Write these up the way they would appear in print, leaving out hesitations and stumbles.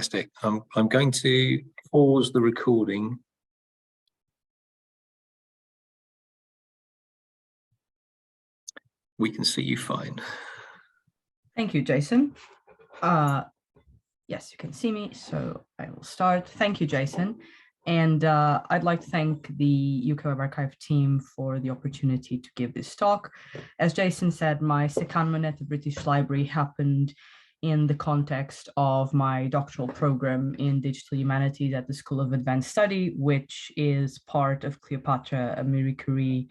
Fantastic. I'm going to pause the recording. We can see you fine. Thank you, Jason. Yes, you can see me, so I will start. Thank you, Jason. And I'd like to thank the UKWA Archive team for the opportunity to give this talk. As Jason said, my secondment at the British Library happened in the context of my doctoral program in digital humanities at the School of Advanced Study, which is part of Cleopatra, a Marie Curie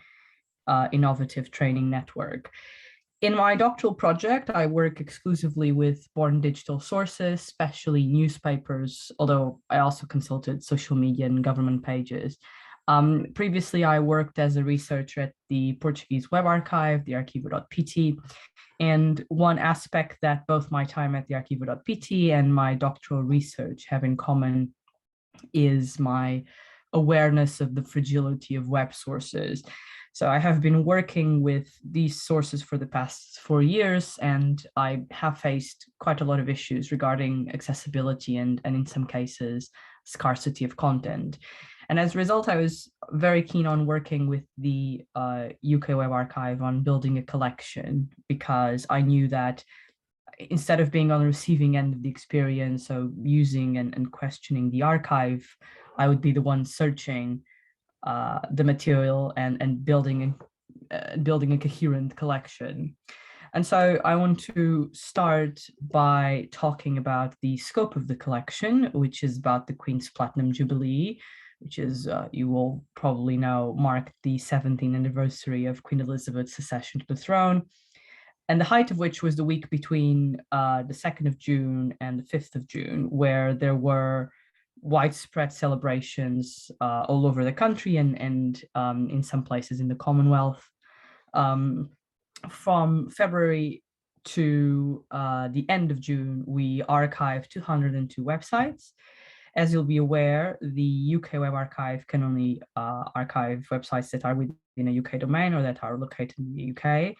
innovative training network. In my doctoral project, I work exclusively with born digital sources, especially newspapers, although I also consulted social media and government pages. Previously, I worked as a researcher at the Portuguese Web Archive, the Arquivo.pt, and one aspect that both my time at the Arquivo.pt and my doctoral research have in common is my awareness of the fragility of web sources. So I have been working with these sources for the past 4 years, and I have faced quite a lot of issues regarding accessibility and in some cases, scarcity of content. And as a result, I was very keen on working with the UK Web Archive on building a collection, because I knew that instead of being on the receiving end of the experience, so using and questioning the archive, I would be the one searching the material and building a coherent collection. And so I want to start by talking about the scope of the collection, which is about the Queen's Platinum Jubilee, which is, you will probably know, marked the 17th anniversary of Queen Elizabeth's accession to the throne, and the height of which was the week between the 2nd of June and the 5th of June, where there were widespread celebrations all over the country and in some places in the Commonwealth. From February to the end of June, we archived 202 websites. As you'll be aware, the UK Web Archive can only archive websites that are within a UK domain or that are located in the UK.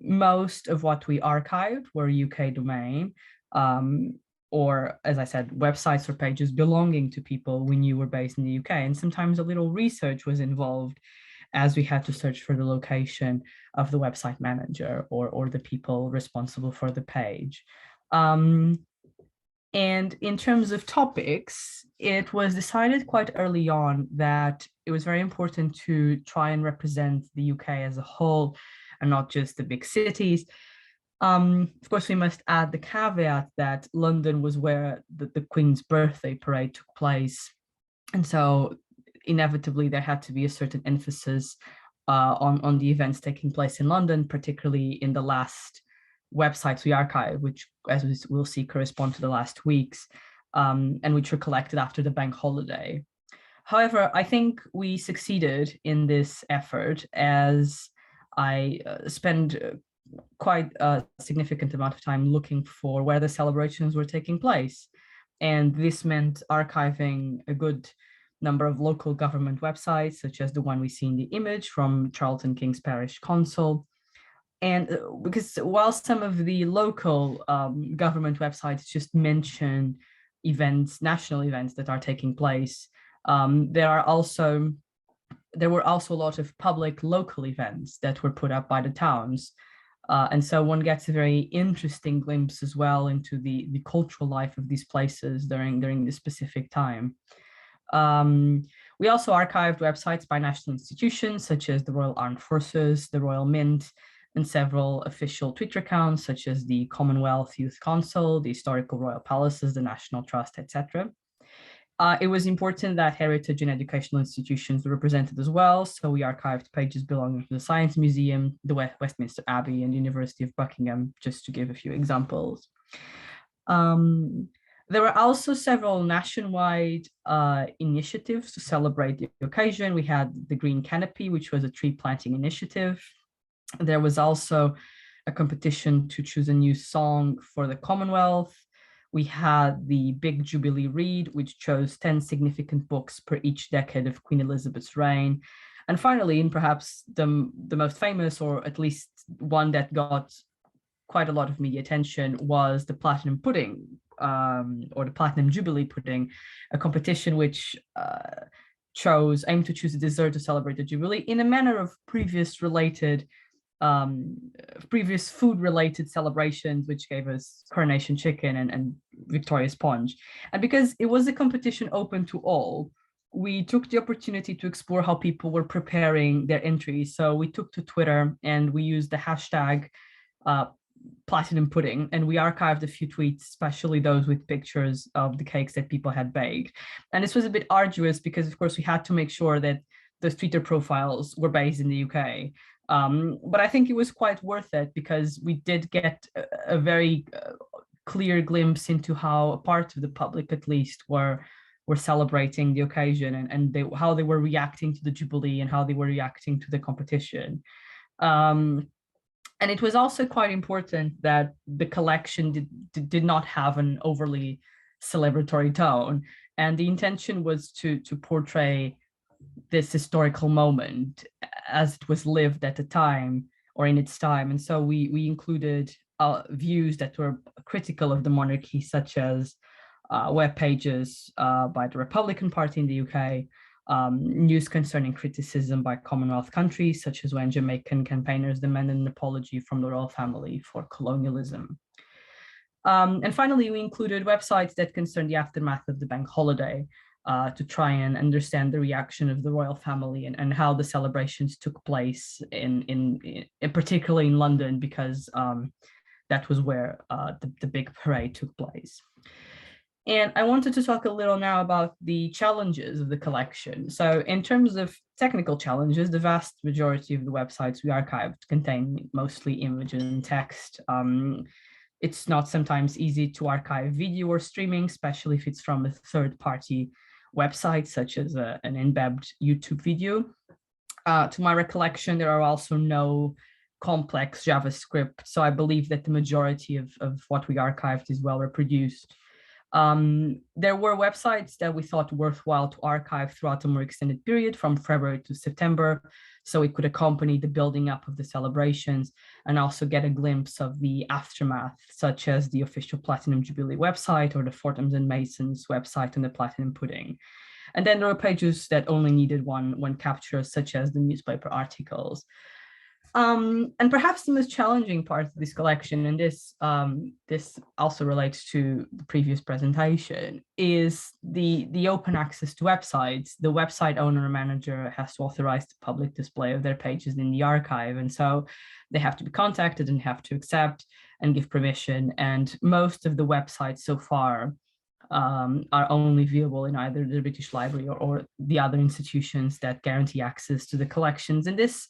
Most of what we archived were UK domain, or, as I said, websites or pages belonging to people we knew were based in the UK. And sometimes a little research was involved, as we had to search for the location of the website manager or the people responsible for the page. And in terms of topics, it was decided quite early on that it was very important to try and represent the UK as a whole and not just the big cities. Of course, we must add the caveat that London was where the Queen's birthday parade took place. And so inevitably there had to be a certain emphasis on the events taking place in London, particularly in the last websites we archived, which, as we'll see, correspond to the last weeks, and which were collected after the bank holiday. However, I think we succeeded in this effort, as I spent quite a significant amount of time looking for where the celebrations were taking place. And this meant archiving a good number of local government websites, such as the one we see in the image from Charlton King's Parish Council. And because while some of the local government websites just mention events, national events that are taking place, there were also a lot of public local events that were put up by the towns. And so one gets a very interesting glimpse as well into the cultural life of these places during this specific time. We also archived websites by national institutions such as the Royal Armed Forces, the Royal Mint, and several official Twitter accounts such as the Commonwealth Youth Council, the Historical Royal Palaces, the National Trust, etc. It was important that heritage and educational institutions were represented as well, so we archived pages belonging to the Science Museum, the Westminster Abbey, and the University of Buckingham, just to give a few examples. There were also several nationwide initiatives to celebrate the occasion. We had the Green Canopy, which was a tree planting initiative. There was also a competition to choose a new song for the Commonwealth. We had the Big Jubilee Read, which chose 10 significant books per each decade of Queen Elizabeth's reign. And finally, and perhaps the most famous, or at least one that got quite a lot of media attention, was the Platinum Pudding or the Platinum Jubilee pudding, a competition which aimed to choose a dessert to celebrate the Jubilee in a manner of previous food-related celebrations, which gave us coronation chicken and Victoria sponge. And because it was a competition open to all, we took the opportunity to explore how people were preparing their entries. So we took to Twitter and we used the hashtag platinum pudding, and we archived a few tweets, especially those with pictures of the cakes that people had baked. And this was a bit arduous because, of course, we had to make sure that those Twitter profiles were based in the UK. But I think it was quite worth it because we did get a very clear glimpse into how a part of the public, at least, were celebrating the occasion and how they were reacting to the Jubilee and how they were reacting to the competition. And it was also quite important that the collection did not have an overly celebratory tone. And the intention was to portray this historical moment as it was lived at the time or in its time. And so we included views that were critical of the monarchy, such as web pages by the Republican Party in the UK, news concerning criticism by Commonwealth countries, such as when Jamaican campaigners demanded an apology from the royal family for colonialism. And finally, we included websites that concerned the aftermath of the bank holiday to try and understand the reaction of the royal family and how the celebrations took place in particularly in London, because that was where the big parade took place. And I wanted to talk a little now about the challenges of the collection. So in terms of technical challenges, the vast majority of the websites we archived contain mostly images and text. It's not sometimes easy to archive video or streaming, especially if it's from a third-party website, such as an embedded YouTube video. To my recollection, there are also no complex JavaScript, so I believe that the majority of what we archived is well reproduced. There were websites that we thought worthwhile to archive throughout a more extended period from February to September, so it could accompany the building up of the celebrations and also get a glimpse of the aftermath, such as the official Platinum Jubilee website or the Fortams and Masons website on the Platinum Pudding. And then there were pages that only needed one capture, such as the newspaper articles. And perhaps the most challenging part of this collection, and this also relates to the previous presentation, is the open access to websites. The website owner or manager has to authorize the public display of their pages in the archive, and so they have to be contacted and have to accept and give permission. And most of the websites so far are only viewable in either the British Library or the other institutions that guarantee access to the collections. And this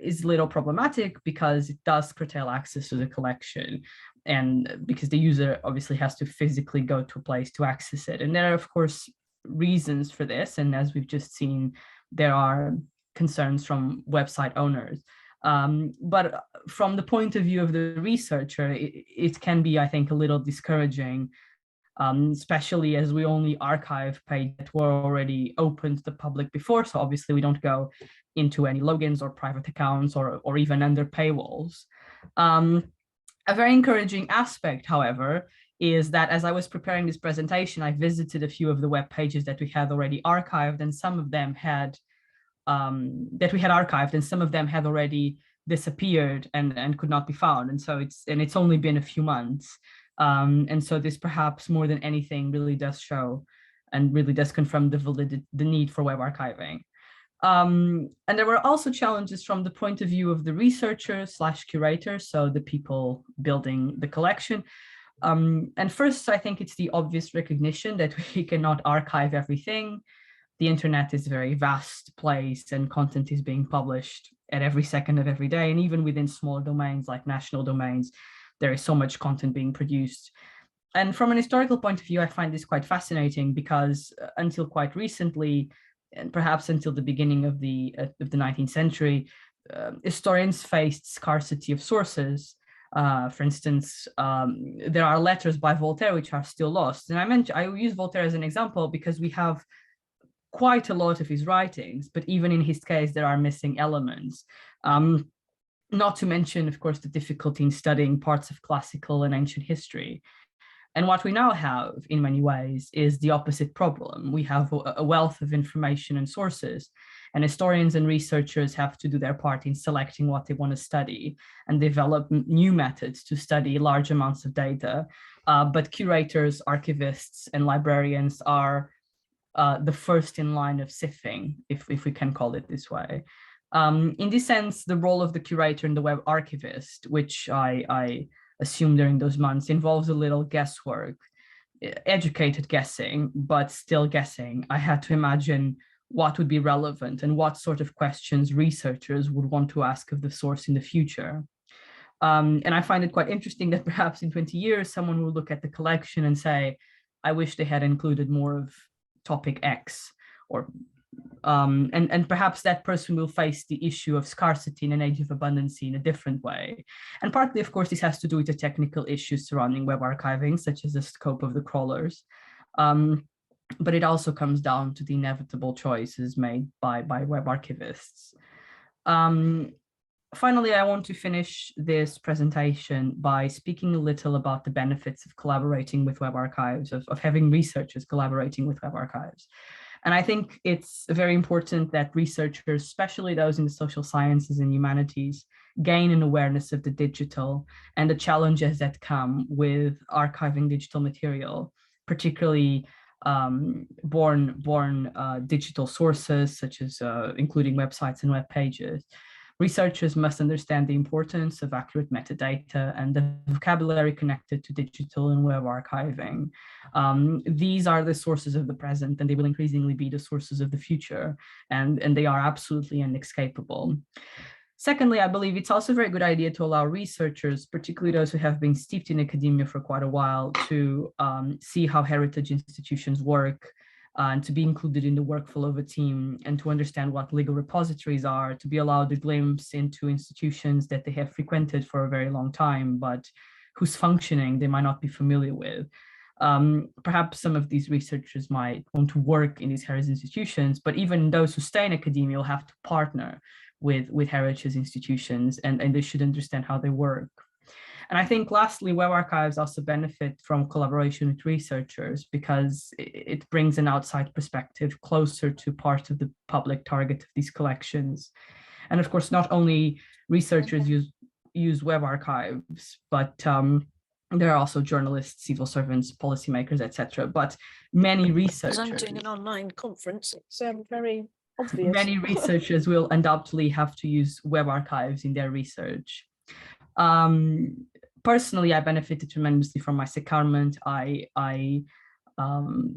is a little problematic because it does curtail access to the collection, and because the user obviously has to physically go to a place to access it. And there are, of course, reasons for this. And as we've just seen, there are concerns from website owners. But from the point of view of the researcher, it can be, I think, a little discouraging, especially as we only archive pages that were already open to the public before. So obviously we don't go into any logins or private accounts or even under paywalls. A very encouraging aspect, however, is that as I was preparing this presentation, I visited a few of the web pages that we had already archived, and some of them had some of them had already disappeared and could not be found. And so it's only been a few months. And so this perhaps more than anything really does show and really does confirm the need for web archiving. And there were also challenges from the point of view of the researcher/curator, so the people building the collection. And first, I think it's the obvious recognition that we cannot archive everything. The internet is a very vast place and content is being published at every second of every day. And even within small domains like national domains, there is so much content being produced. And from an historical point of view, I find this quite fascinating because until quite recently, and perhaps until the beginning of the 19th century, historians faced scarcity of sources. For instance, there are letters by Voltaire which are still lost. And I use Voltaire as an example because we have quite a lot of his writings, but even in his case, there are missing elements. Not to mention, of course, the difficulty in studying parts of classical and ancient history. And what we now have in many ways is the opposite problem. We have a wealth of information and sources, and historians and researchers have to do their part in selecting what they want to study and develop new methods to study large amounts of data. But curators, archivists, and librarians are the first in line of sifting, if we can call it this way. In this sense, the role of the curator and the web archivist, which I assumed during those months, involves a little guesswork, educated guessing, but still guessing. I had to imagine what would be relevant and what sort of questions researchers would want to ask of the source in the future. And I find it quite interesting that perhaps in 20 years, someone will look at the collection and say, I wish they had included more of topic X, or and perhaps that person will face the issue of scarcity in an age of abundance in a different way. And partly, of course, this has to do with the technical issues surrounding web archiving, such as the scope of the crawlers. But it also comes down to the inevitable choices made by web archivists. Finally, I want to finish this presentation by speaking a little about the benefits of collaborating with web archives, of having researchers collaborating with web archives. And I think it's very important that researchers, especially those in the social sciences and humanities, gain an awareness of the digital and the challenges that come with archiving digital material, particularly born digital sources, such as including websites and web pages. Researchers must understand the importance of accurate metadata and the vocabulary connected to digital and web archiving. These are the sources of the present, and they will increasingly be the sources of the future, and they are absolutely inescapable. Secondly, I believe it's also a very good idea to allow researchers, particularly those who have been steeped in academia for quite a while, to see how heritage institutions work, and to be included in the workflow of a team, and to understand what legal repositories are, to be allowed a glimpse into institutions that they have frequented for a very long time, but whose functioning they might not be familiar with. Perhaps some of these researchers might want to work in these heritage institutions, but even those who stay in academia will have to partner with heritage institutions, and they should understand how they work. And I think lastly, web archives also benefit from collaboration with researchers because it brings an outside perspective closer to part of the public target of these collections. And of course, not only researchers use web archives, but there are also journalists, civil servants, policymakers, etc. But many researchers— I'm doing an online conference, it's very obvious. Many researchers will undoubtedly have to use web archives in their research. Personally, I benefited tremendously from my secondment. I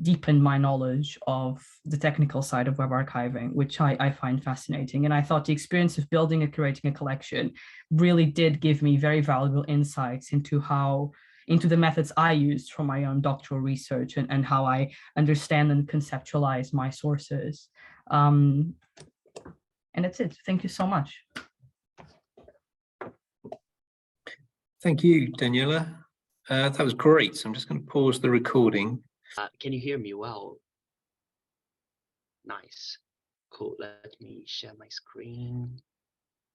deepened my knowledge of the technical side of web archiving, which I find fascinating. And I thought the experience of building and curating a collection really did give me very valuable insights into the methods I used for my own doctoral research and how I understand and conceptualize my sources. And that's it. Thank you so much. Thank you, Daniela. That was great. So I'm just going to pause the recording. Can you hear me well? Nice. Cool. Let me share my screen.